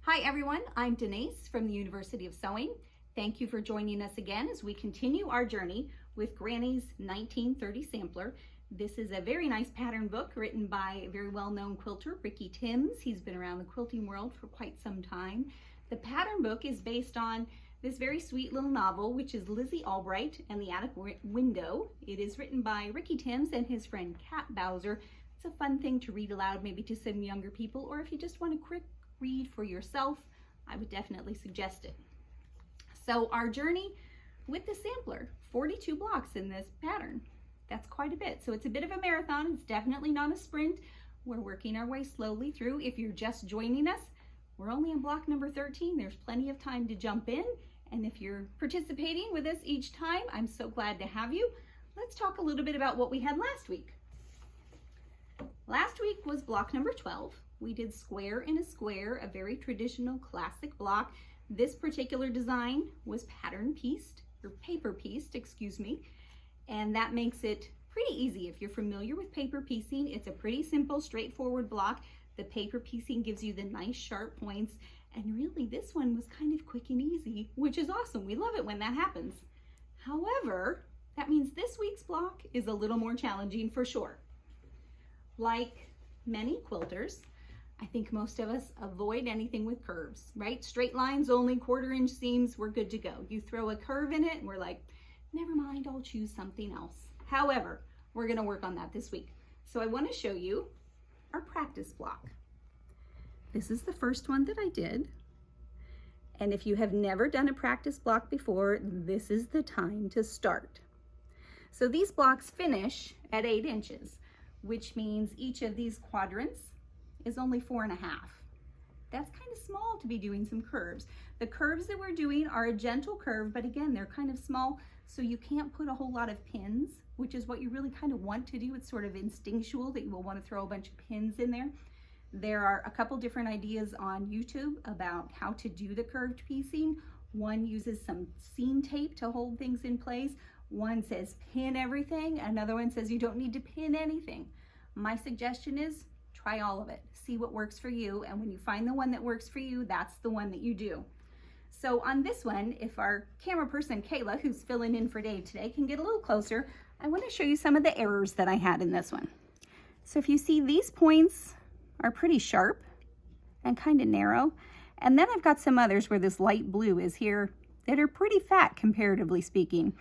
Hi everyone, I'm Denise from the University of Sewing. Thank you for joining us again as we continue our journey with Granny's 1930 Sampler. This is a very nice pattern book written by a very well-known quilter, Ricky Timms. He's been around the quilting world for quite some time. The pattern book is based on this very sweet little novel, which is Lizzy Albright and the Attic Window. It is written by Ricky Timms and his friend Kat Bowser. It's a fun thing to read aloud, maybe to some younger people, or if you just want a quick read for yourself, I would definitely suggest it. So our journey with the sampler, 42 blocks in this pattern. That's quite a bit. So it's a bit of a marathon. It's definitely not a sprint. We're working our way slowly through. If you're just joining us, we're only on block number 13. There's plenty of time to jump in. And if you're participating with us each time, I'm so glad to have you. Let's talk a little bit about what we had last week. Last week was block number 12. We did square in a square, a very traditional classic block. This particular design was pattern pieced, or paper pieced, excuse me, and that makes it pretty easy. If you're familiar with paper piecing, it's a pretty simple, straightforward block. The paper piecing gives you the nice sharp points, and really this one was kind of quick and easy, which is awesome. We love it when that happens. However, that means this week's block is a little more challenging for sure. Like many quilters, I think most of us avoid anything with curves, right? Straight lines only, 1/4 inch seams, we're good to go. You throw a curve in it and we're like, never mind, I'll choose something else. However, we're gonna work on that this week. So I wanna show you our practice block. This is the first one that I did. And if you have never done a practice block before, this is the time to start. So these blocks finish at 8 inches, which means each of these quadrants is only 4.5. That's kind of small to be doing some curves. The curves that we're doing are a gentle curve, but again, they're kind of small, so you can't put a whole lot of pins, which is what you really kind of want to do. It's sort of instinctual that you will want to throw a bunch of pins in there. There are a couple different ideas on YouTube about how to do the curved piecing. One uses some seam tape to hold things in place. One says pin everything. Another one says you don't need to pin anything. My suggestion is try all of it, see what works for you, and when you find the one that works for you, that's the one that you do. So on this one, if our camera person Kayla, who's filling in for Dave today, can get a little closer, I want to show you some of the errors that I had in this one. So if you see, these points are pretty sharp and kind of narrow, and then I've got some others where this light blue is here that are pretty fat comparatively speaking.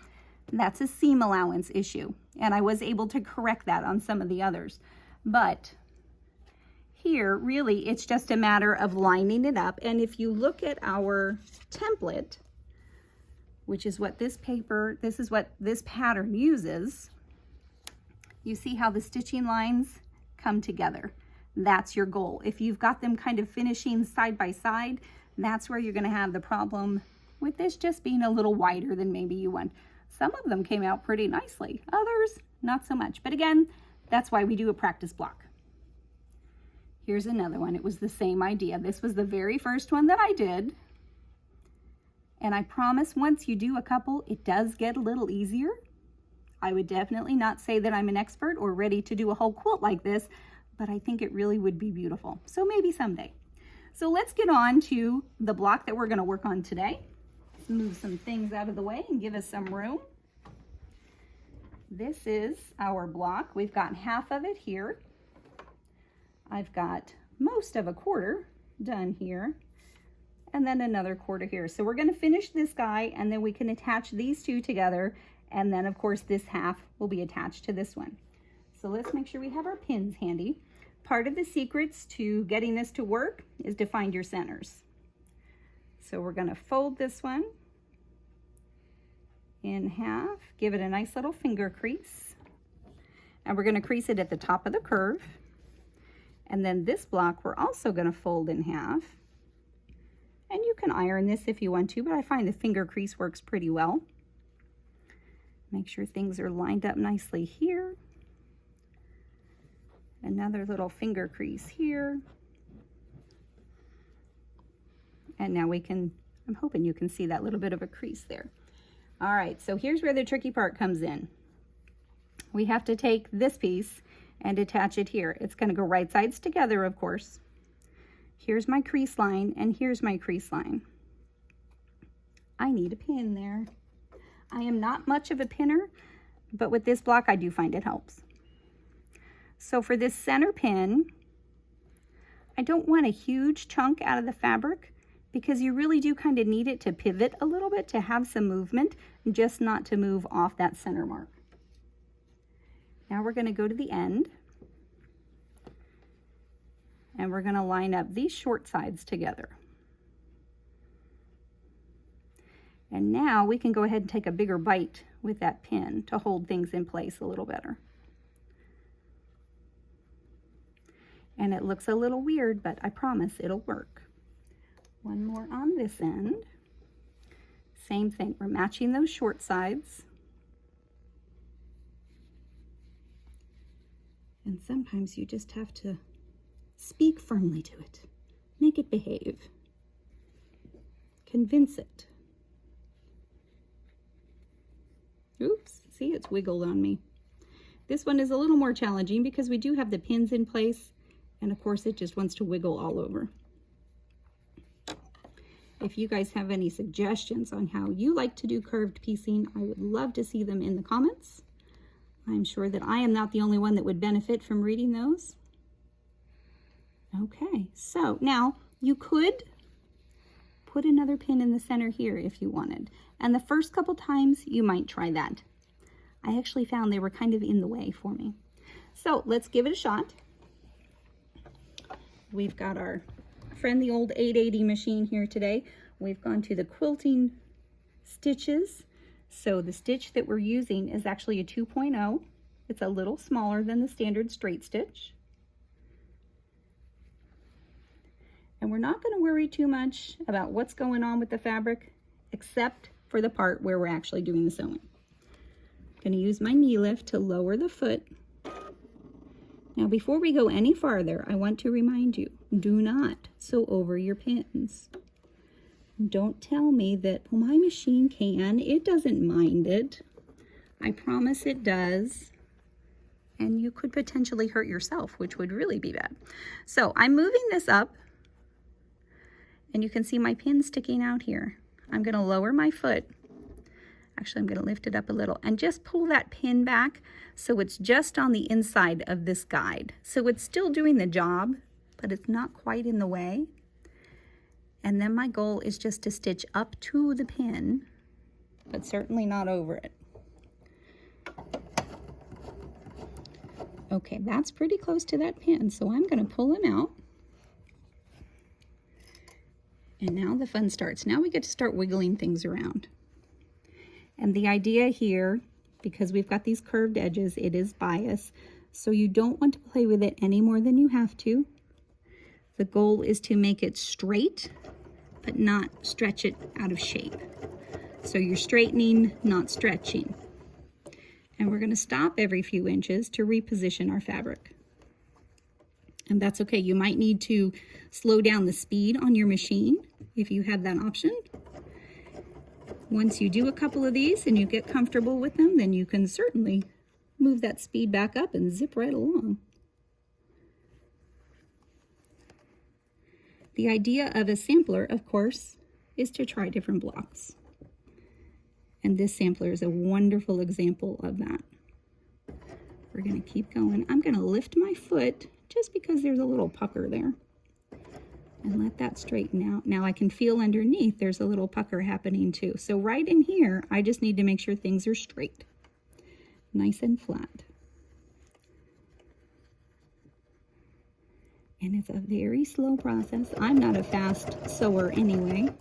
That's a seam allowance issue, and I was able to correct that on some of the others. But here, really, it's just a matter of lining it up. And if you look at our template, which is what this is what this pattern uses, you see how the stitching lines come together. That's your goal. If you've got them kind of finishing side by side, that's where you're going to have the problem with this just being a little wider than maybe you want. Some of them came out pretty nicely, others not so much. But again, that's why we do a practice block. Here's another one. It was the same idea. This was the very first one that I did. And I promise once you do a couple, it does get a little easier. I would definitely not say that I'm an expert or ready to do a whole quilt like this, but I think it really would be beautiful. So maybe someday. So let's get on to the block that we're going to work on today. Let's move some things out of the way and give us some room. This is our block. We've got half of it here. I've got most of a 1/4 done here, and then another 1/4 here. So we're going to finish this guy, and then we can attach these two together, and then of course this half will be attached to this one. So let's make sure we have our pins handy. Part of the secrets to getting this to work is to find your centers. So we're going to fold this one in half, give it a nice little finger crease, and we're going to crease it at the top of the curve. And then this block we're also going to fold in half. And you can iron this if you want to, but I find the finger crease works pretty well. Make sure things are lined up nicely here. Another little finger crease here. And now we can, I'm hoping you can see that little bit of a crease there. All right, so here's where the tricky part comes in. We have to take this piece and attach it here. It's going to go right sides together, of course. Here's my crease line, and here's my crease line. I need a pin there. I am not much of a pinner, but with this block, I do find it helps. So for this center pin, I don't want a huge chunk out of the fabric because you really do kind of need it to pivot a little bit, to have some movement, just not to move off that center mark. Now we're going to go to the end, and we're going to line up these short sides together. And now we can go ahead and take a bigger bite with that pin to hold things in place a little better. And it looks a little weird, but I promise it'll work. One more on this end. Same thing, we're matching those short sides. And sometimes you just have to speak firmly to it. Make it behave. Convince it. Oops, see, it's wiggled on me. This one is a little more challenging because we do have the pins in place, and of course it just wants to wiggle all over. If you guys have any suggestions on how you like to do curved piecing, I would love to see them in the comments. I'm sure that I am not the only one that would benefit from reading those. Okay, so now you could put another pin in the center here if you wanted. And the first couple times you might try that. I actually found they were kind of in the way for me. So let's give it a shot. We've got our friend, the old 880 machine here today. We've gone to the quilting stitches. So the stitch that we're using is actually a 2.0. It's a little smaller than the standard straight stitch. And we're not going to worry too much about what's going on with the fabric, except for the part where we're actually doing the sewing. I'm going to use my knee lift to lower the foot. Now, before we go any farther, I want to remind you, do not sew over your pins. Don't tell me that, well, my machine can. It doesn't mind it. I promise it does. And you could potentially hurt yourself, which would really be bad. So I'm moving this up, and you can see my pin sticking out here. I'm going to lower my foot. Actually, I'm going to lift it up a little and just pull that pin back so it's just on the inside of this guide. So it's still doing the job, but it's not quite in the way. And then my goal is just to stitch up to the pin, but certainly not over it. Okay, that's pretty close to that pin, so I'm going to pull him out. And now the fun starts. Now we get to start wiggling things around. And the idea here, because we've got these curved edges, it is bias, so you don't want to play with it any more than you have to. The goal is to make it straight, but not stretch it out of shape. So you're straightening, not stretching. And we're going to stop every few inches to reposition our fabric. And that's okay. You might need to slow down the speed on your machine if you have that option. Once you do a couple of these and you get comfortable with them, then you can certainly move that speed back up and zip right along. The idea of a sampler, of course, is to try different blocks. And this sampler is a wonderful example of that. We're going to keep going. I'm going to lift my foot just because there's a little pucker there. And let that straighten out. Now I can feel underneath there's a little pucker happening too. So right in here, I just need to make sure things are straight. Nice and flat. And it's a very slow process. I'm not a fast sewer anyway. I'm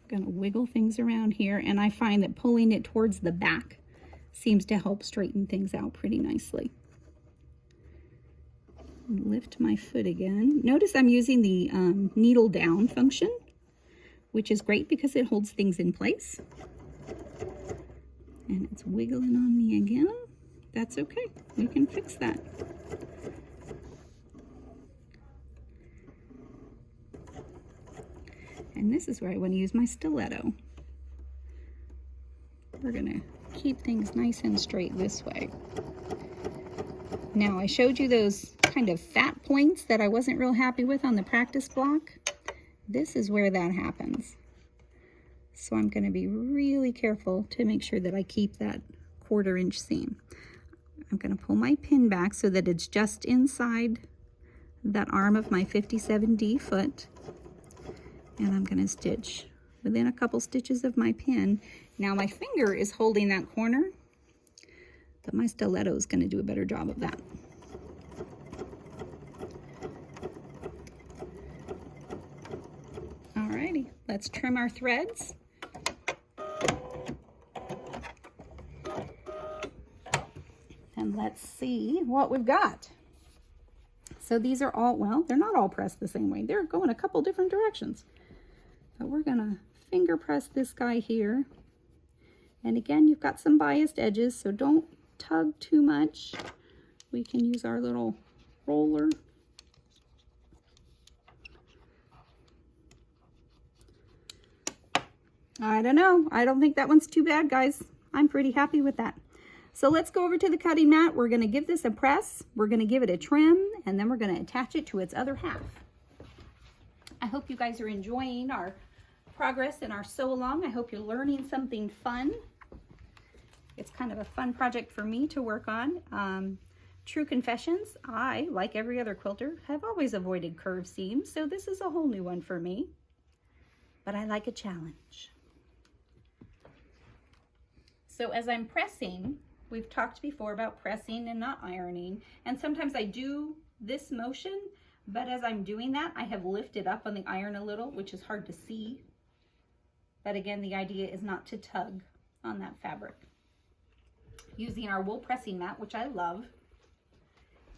gonna wiggle things around here, and I find that pulling it towards the back seems to help straighten things out pretty nicely. Lift my foot again. Notice I'm using the needle down function, which is great because it holds things in place. And it's wiggling on me again. That's okay, we can fix that. And this is where I want to use my stiletto. We're gonna keep things nice and straight this way. Now I showed you those kind of fat points that I wasn't real happy with on the practice block, this is where that happens. So I'm going to be really careful to make sure that I keep that 1/4 inch seam. I'm going to pull my pin back so that it's just inside that arm of my 57D foot, and I'm going to stitch within a couple stitches of my pin. Now my finger is holding that corner, but my stiletto is going to do a better job of that. Alrighty, let's trim our threads. And let's see what we've got. So these are all, well, they're not all pressed the same way. They're going a couple different directions. But we're gonna finger press this guy here. And again, you've got some biased edges, so don't tug too much. We can use our little roller. I don't know. I don't think that one's too bad, guys. I'm pretty happy with that. So let's go over to the cutting mat. We're going to give this a press. We're going to give it a trim, and then we're going to attach it to its other half. I hope you guys are enjoying our progress and our sew along. I hope you're learning something fun. It's kind of a fun project for me to work on. True confessions, I, like every other quilter, have always avoided curved seams, so this is a whole new one for me. But I like a challenge. So as I'm pressing, we've talked before about pressing and not ironing, and sometimes I do this motion, but as I'm doing that, I have lifted up on the iron a little, which is hard to see. But again, the idea is not to tug on that fabric. Using our wool pressing mat, which I love.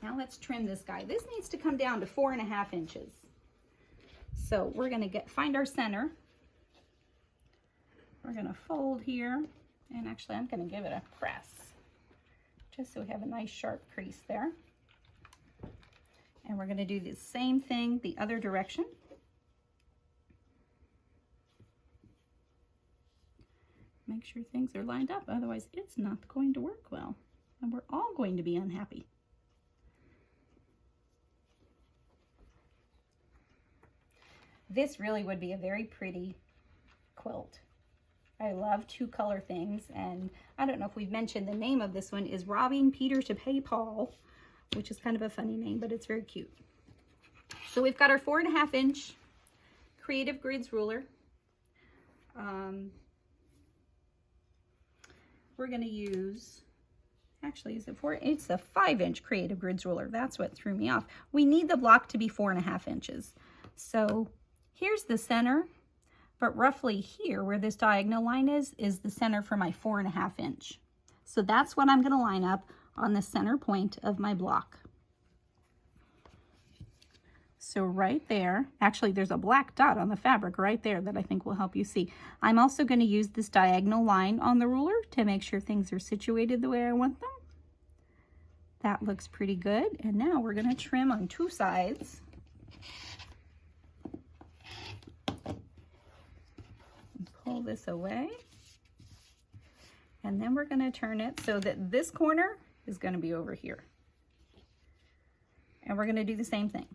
Now let's trim this guy. This needs to come down to 4.5 inches. So we're gonna find our center. We're gonna fold here, and actually I'm gonna give it a press, just so we have a nice sharp crease there. And we're gonna do the same thing the other direction. Make sure things are lined up, otherwise it's not going to work well, and we're all going to be unhappy. This really would be a very pretty quilt. I love 2-color things, and I don't know if we've mentioned the name of this one is Robbing Peter to Pay Paul, which is kind of a funny name, but it's very cute. So we've got our 4.5 inch Creative Grids ruler. We're going to use, actually, is it 4? It's a 5 inch Creative Grids ruler. That's what threw me off. We need the block to be 4.5 inches. So here's the center, but roughly here where this diagonal line is the center for my 4.5 inch. So that's what I'm going to line up on the center point of my block. So right there, actually there's a black dot on the fabric right there that I think will help you see. I'm also going to use this diagonal line on the ruler to make sure things are situated the way I want them. That looks pretty good. And now we're going to trim on 2 sides. Pull this away, and then we're going to turn it so that this corner is going to be over here, and we're going to do the same thing,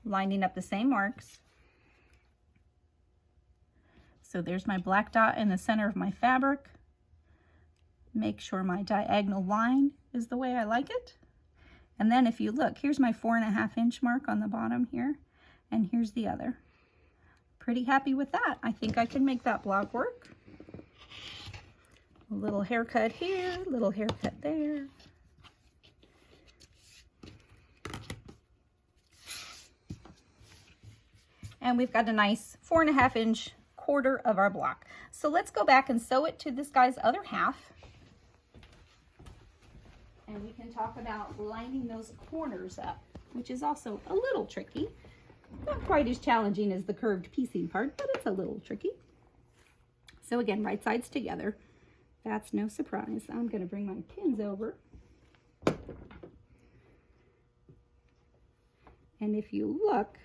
lining up the same marks. So there's my black dot in the center of my fabric. Make sure my diagonal line is the way I like it, and then if you look, here's my 4.5 inch mark on the bottom here, and here's the other. Pretty happy with that. I think I can make that block work. A little haircut here, a little haircut there. And we've got a nice 4.5 inch quarter of our block. So let's go back and sew it to this guy's other half. And we can talk about lining those corners up, which is also a little tricky. Not quite as challenging as the curved piecing part, but it's a little tricky. So again, right sides together. That's no surprise. I'm going to bring my pins over. And if you look,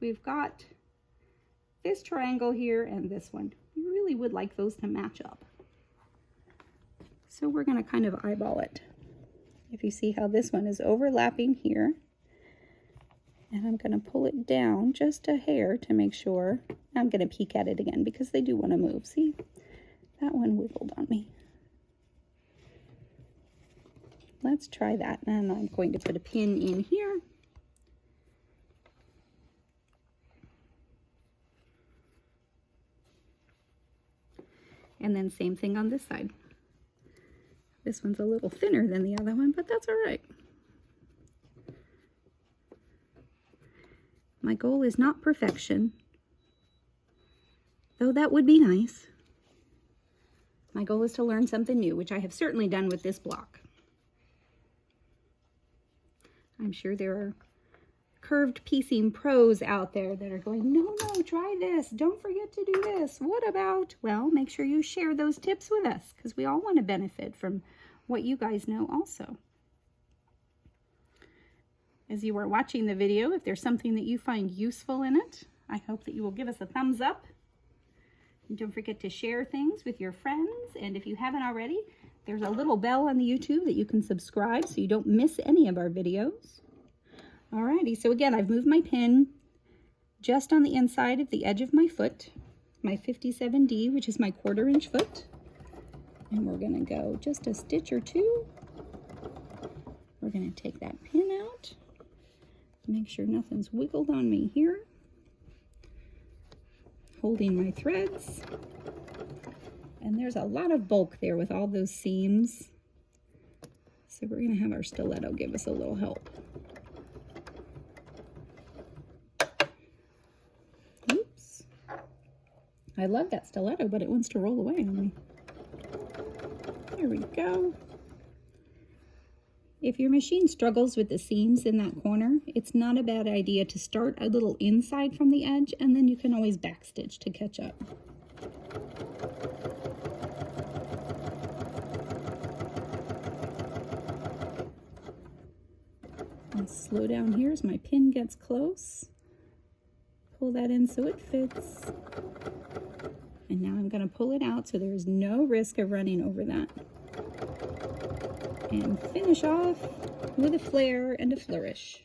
we've got this triangle here and this one. We really would like those to match up. So we're going to kind of eyeball it. If you see how this one is overlapping here, And I'm going to pull it down just a hair to make sure. I'm going to peek at it again because they do want to move. See, that one wiggled on me. Let's try that. And I'm going to put a pin in here. And then same thing on this side. This one's a little thinner than the other one, but that's all right. My goal is not perfection, though that would be nice. My goal is to learn something new, which I have certainly done with this block. I'm sure there are curved piecing pros out there that are going, no, try this. Don't forget to do this. What about? Well, make sure you share those tips with us because we all want to benefit from what you guys know also. As you are watching the video, if there's something that you find useful in it, I hope that you will give us a thumbs up. And don't forget to share things with your friends. And if you haven't already, there's a little bell on the YouTube that you can subscribe so you don't miss any of our videos. Alrighty, so again, I've moved my pin just on the inside of the edge of my foot, my 57D, which is my 1/4 inch foot. And we're gonna go just a stitch or two. We're gonna take that pin out, make sure nothing's wiggled on me here. Holding my threads. And there's a lot of bulk there with all those seams. So we're gonna have our stiletto give us a little help. Oops. I love that stiletto, but it wants to roll away on me. There we go. If your machine struggles with the seams in that corner, it's not a bad idea to start a little inside from the edge, and then you can always backstitch to catch up. And slow down here as my pin gets close. Pull that in so it fits. And now I'm going to pull it out so there's no risk of running over that. And finish off with a flare and a flourish.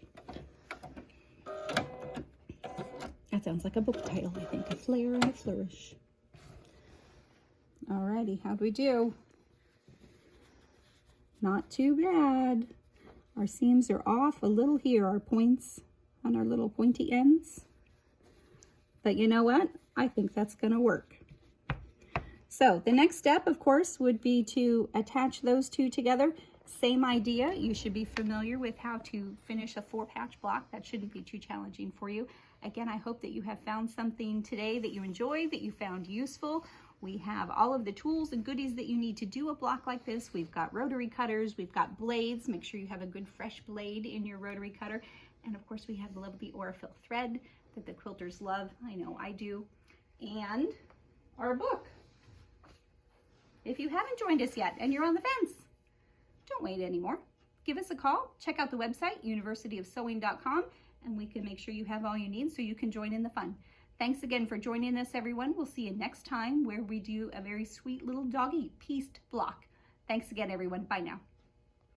That sounds like a book title, I think. A flare and a flourish. Alrighty, how'd we do? Not too bad. Our seams are off a little here, our points on our little pointy ends. But you know what? I think that's going to work. So the next step, of course, would be to attach those two together. Same idea. You should be familiar with how to finish a 4-patch block. That shouldn't be too challenging for you. Again, I hope that you have found something today that you enjoyed, that you found useful. We have all of the tools and goodies that you need to do a block like this. We've got rotary cutters, we've got blades. Make sure you have a good fresh blade in your rotary cutter. And of course, we have the lovely Aurifil thread that the quilters love. I know I do. And our book. If you haven't joined us yet and you're on the fence, don't wait anymore. Give us a call. Check out the website, universityofsewing.com, and we can make sure you have all you need so you can join in the fun. Thanks again for joining us, everyone. We'll see you next time where we do a very sweet little doggy pieced block. Thanks again, everyone. Bye now.